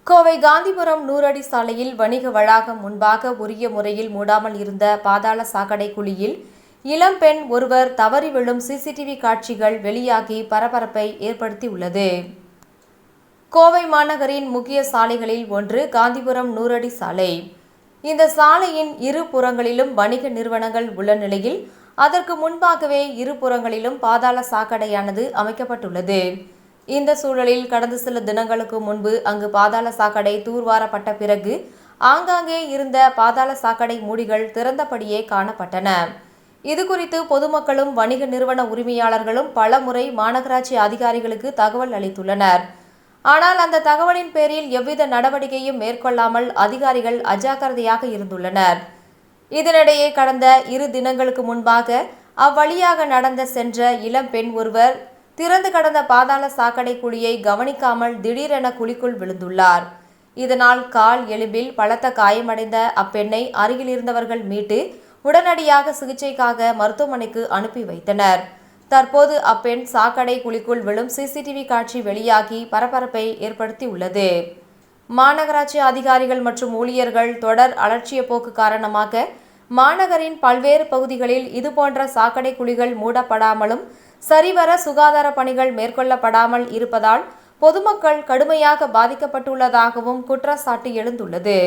கோவை காந்திபுரம் 100 அடி சாலையில் வணிக வளாகம் முன்பாக உரிய முறையில் மூடாமல் இருந்த பாதாள சாக்கடை குழியில் இளம் பெண் ஒருவர் தவறி விழும் சிசிடிவி காட்சிகள் வெளியாகி பரபரப்பை ஏற்படுத்தியுள்ளது. கோவை மாநகரின் முக்கிய சாலைகளில் ஒன்று காந்திபுரம் 100 அடி சாலை. இந்த சாலையின் இரு புறங்களிலும் வணிக நிறுவனங்கள் உள்ள நிலையில் அதற்கு முன்பாகவே இரு புறங்களிலும் பாதாள சாக்கடையானது அமைக்கப்பட்டுள்ளது. இந்த சூழலில் கடந்த சில தினங்களுக்கு முன்பு அங்கு பாதாள சாக்கடை தூர்வாரப்பட்ட பிறகு ஆங்காங்கே இருந்த பாதாள சாக்கடை மூடிகள் திறந்தபடியே காணப்பட்டன. இதுகுறித்து பொதுமக்களும் வணிக நிறுவன உரிமையாளர்களும் பல முறை மாநகராட்சி அதிகாரிகளுக்கு தகவல் அளித்துள்ளனர். ஆனால் அந்த தகவலின் பேரில் எவ்வித நடவடிக்கையும் மேற்கொள்ளாமல் அதிகாரிகள் அஜாக்கிரதையாக இருந்துள்ளனர். இதனிடையே கடந்த 2 தினங்களுக்கு முன்பாக அவ்வழியாக நடந்த சென்ற இளம் பெண் ஒருவர் திறந்து கடந்த பாதாள சாக்கடை குழியை கவனிக்காமல் திடீரென குழிக்குள் விழுந்துள்ளார். இதனால் கால் எலும்பில் பலத்த காயமடைந்த அப்பெண்ணை அருகில் இருந்தவர்கள் மீட்டு உடனடியாக சிகிச்சைக்காக மருத்துவமனைக்கு அனுப்பி வைத்தனர். தற்போது அப்பெண் சாக்கடை குழிக்குள் விழும் சிசிடிவி காட்சி வெளியாகி பரபரப்பை ஏற்படுத்தியுள்ளது. மாநகராட்சி அதிகாரிகள் மற்றும் ஊழியர்கள் தொடர் அலட்சிய போக்கு காரணமாக மாநகரின் பல்வேறு பகுதிகளில் இதுபோன்ற சாக்கடை குழிகள் மூடப்படாமலும் சரிவர சுகாதார பணிகள் மேற்கொள்ளப்படாமல் இருப்பதால் பொதுமக்கள் கடுமையாக பாதிக்கப்பட்டுள்ளதாகவும் குற்றச்சாட்டு எழுந்துள்ளது.